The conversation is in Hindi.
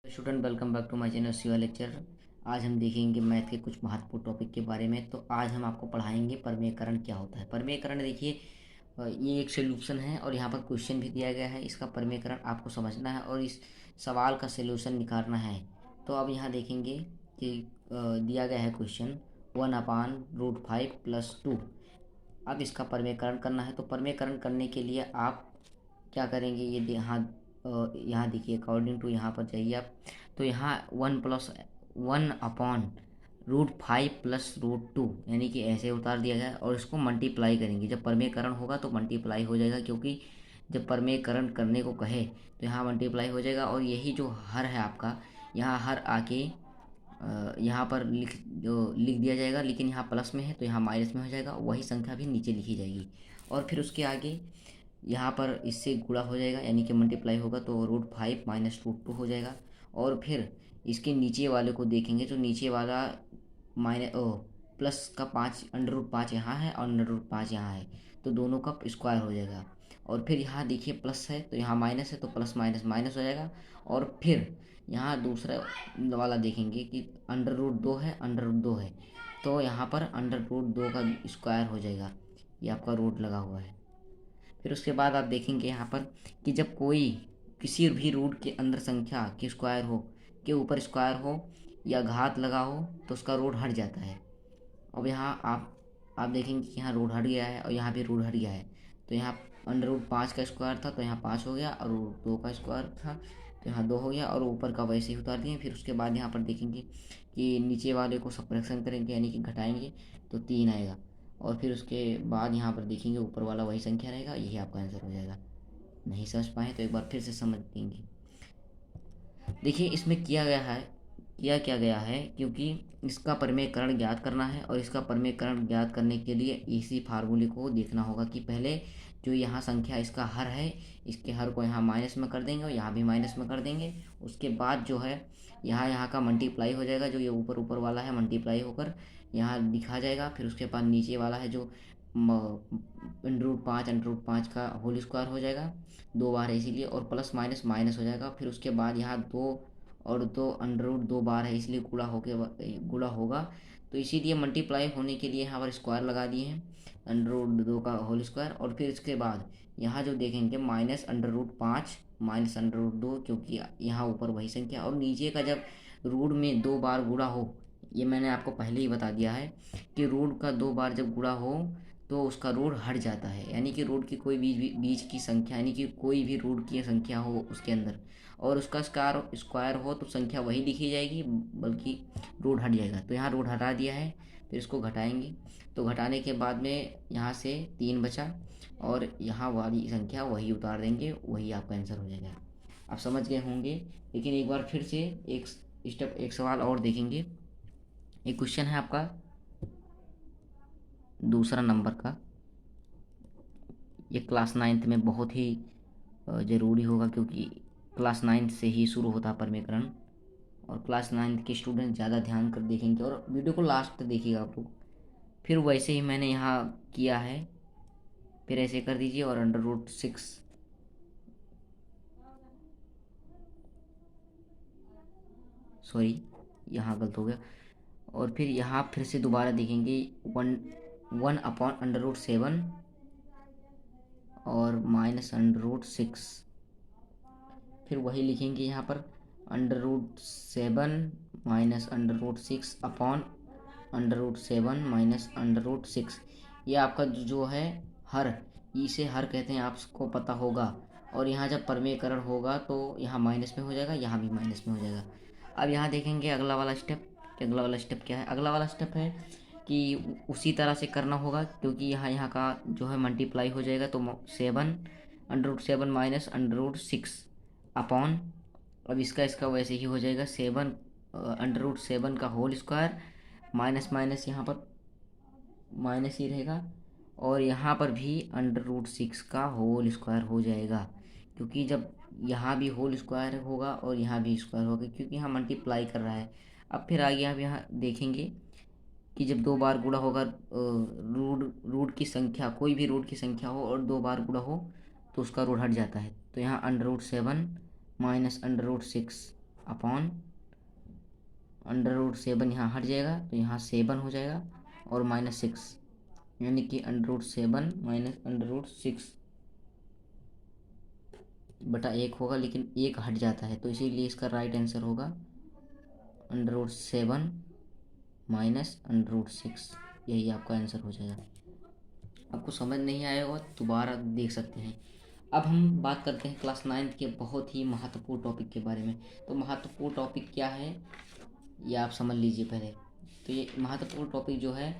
Student welcome back to my channel Shiva lecture. आज हम देखेंगे मैथ के कुछ महत्वपूर्ण टॉपिक के बारे में। तो आज हम आपको पढ़ाएंगे परमेयकरण क्या होता है। परमेयकरण देखिए, ये एक सोल्यूशन है और यहाँ पर क्वेश्चन भी दिया गया है। इसका परमेयकरण आपको समझना है और इस सवाल का सोल्यूशन निकालना है। तो अब यहाँ देखेंगे कि दिया गया है क्वेश्चन 1/√5 + 2। अब इसका परमेयकरण करना है। तो परमेयकरण करने के लिए आप क्या करेंगे, ये यहाँ देखिए, अकॉर्डिंग टू यहाँ पर जाइए आप। तो यहाँ 1+1/√5 + √2 यानी कि ऐसे उतार दिया गया है और इसको मल्टीप्लाई करेंगे। जब परमेयकरण होगा तो मल्टीप्लाई हो जाएगा, क्योंकि जब परमेयकरण करने को कहे तो यहाँ मल्टीप्लाई हो जाएगा। और यही जो हर है आपका, यहाँ हर आके यहाँ पर लिख दिया जाएगा, लेकिन यहाँ प्लस में है तो यहाँ माइनस में हो जाएगा। वही संख्या भी नीचे लिखी जाएगी और फिर उसके आगे यहाँ पर इससे गुणा हो जाएगा, यानी कि मल्टीप्लाई होगा तो √5 - √2 हो जाएगा। और फिर इसके नीचे वाले को देखेंगे तो नीचे वाला प्लस का 5 √5 यहाँ है और √5 यहाँ है, तो दोनों का स्क्वायर हो जाएगा। और फिर यहाँ देखिए प्लस है तो यहाँ माइनस है, तो प्लस माइनस माइनस हो जाएगा। और फिर यहाँ दूसरा वाला देखेंगे कि √2 है, √2 है, तो यहाँ पर √2 का स्क्वायर हो जाएगा। ये आपका रूट लगा हुआ है। फिर उसके बाद आप देखेंगे यहाँ पर कि जब कोई किसी भी रूट के अंदर संख्या के स्क्वायर हो, के ऊपर स्क्वायर हो या घात लगा हो तो उसका रूट हट जाता है। अब यहाँ आप देखेंगे कि यहाँ रूट हट गया है और यहाँ भी रूट हट गया है। तो यहाँ √5 का स्क्वायर था तो यहाँ 5 हो गया, और √2 का स्क्वायर था तो यहाँ 2 हो गया, और ऊपर का वैसे ही उतार दिए। फिर उसके बाद यहाँ पर देखेंगे कि नीचे वाले को सब्ट्रैक्शन करेंगे, यानी कि घटाएंगे, तो 3 आएगा। और फिर उसके बाद यहाँ पर देखेंगे ऊपर वाला वही संख्या रहेगा। यही आपका आंसर हो जाएगा। नहीं समझ पाए तो एक बार फिर से समझ देंगे। देखिए इसमें किया क्या गया है, क्योंकि इसका परमेयकरण ज्ञात करना है और इसका परमेयकरण ज्ञात करने के लिए इसी फार्मूले को देखना होगा कि पहले जो यहाँ संख्या इसका हर है, इसके हर को यहाँ माइनस में कर देंगे और यहाँ भी माइनस में कर देंगे। उसके बाद जो है यहाँ का मल्टीप्लाई हो जाएगा, जो ये ऊपर ऊपर वाला है मल्टीप्लाई होकर यहाँ लिखा जाएगा। फिर उसके बाद नीचे वाला है जो √5 का होल स्क्वायर हो जाएगा, 2 बार है इसीलिए, और प्लस माइनस माइनस हो जाएगा। फिर उसके बाद यहाँ 2 और 2 √2 बार है इसलिए गुणा होगा, तो इसीलिए मल्टीप्लाई होने के लिए यहाँ पर स्क्वायर लगा दिए हैं, √2 का होल स्क्वायर। और फिर इसके बाद यहाँ जो देखेंगे -√5 -√2, क्योंकि यहाँ ऊपर वही संख्या और नीचे का जब रूट में 2 बार गुणा हो, ये मैंने आपको पहले ही बता दिया है कि रूट का 2 बार जब गुणा हो तो उसका रूट हट जाता है। यानी कि रूट की कोई बीच की संख्या, यानी कि कोई भी रूट की संख्या हो उसके अंदर और उसका स्क्वायर हो तो संख्या वही लिखी जाएगी, बल्कि रूट हट जाएगा। तो यहाँ रूट हटा दिया है, फिर इसको घटाएंगे। तो घटाने के बाद में यहाँ से 3 बचा और यहाँ वाली संख्या वही उतार देंगे, वही आपका आंसर हो जाएगा। आप समझ गए होंगे, लेकिन एक बार फिर से एक सवाल और देखेंगे। एक क्वेश्चन है आपका दूसरा नंबर का। ये क्लास 9th में बहुत ही ज़रूरी होगा, क्योंकि क्लास 9th से ही शुरू होता है परमेयकरण, और क्लास 9th के स्टूडेंट ज़्यादा ध्यान कर देखेंगे और वीडियो को लास्ट तक देखिएगा आप लोग। फिर वैसे ही मैंने यहाँ किया है, फिर ऐसे कर दीजिए और √6, सॉरी यहाँ गलत हो गया। और फिर यहाँ फिर से दोबारा देखेंगे 1/√7 और -√6। फिर वही लिखेंगे यहाँ पर √7 -√6 अपॉन √7 -√6। ये आपका जो है हर, इसे हर कहते हैं, आपको पता होगा। और यहाँ जब परमेयकरण होगा तो यहाँ माइनस में हो जाएगा, यहाँ भी माइनस में हो जाएगा। अब यहाँ देखेंगे अगला वाला स्टेप। अगला वाला स्टेप क्या है? अगला वाला स्टेप है कि उसी तरह से करना होगा, क्योंकि यहाँ का जो है मल्टीप्लाई हो जाएगा। तो 7 √7 -√6 अपॉन, अब इसका वैसे ही हो जाएगा 7 √7 का होल स्क्वायर, माइनस माइनस यहाँ पर माइनस ही रहेगा, और यहाँ पर भी √6 का होल स्क्वायर हो जाएगा, क्योंकि जब यहाँ भी होल स्क्वायर होगा और यहाँ भी स्क्वायर होगा, क्योंकि यहाँ मल्टीप्लाई कर रहा है। अब फिर आगे आप यहाँ देखेंगे कि जब 2 बार गुणा होगा, रूट की संख्या, कोई भी रूट की संख्या हो और 2 बार गुणा हो तो उसका रूट हट जाता है। तो यहाँ √7 -√6 अपॉन √7 यहाँ हट जाएगा तो यहाँ 7 हो जाएगा और -6, यानी कि √7 माइनस √6 बटा 1 होगा, लेकिन 1 हट जाता है तो इसीलिए इसका राइट आंसर होगा √7 माइनस √6। यही आपका आंसर हो जाएगा। आपको समझ नहीं आया होगा दोबारा देख सकते हैं। अब हम बात करते हैं क्लास 9 के बहुत ही महत्वपूर्ण टॉपिक के बारे में। तो महत्वपूर्ण टॉपिक क्या है ये आप समझ लीजिए पहले। तो ये महत्वपूर्ण टॉपिक जो है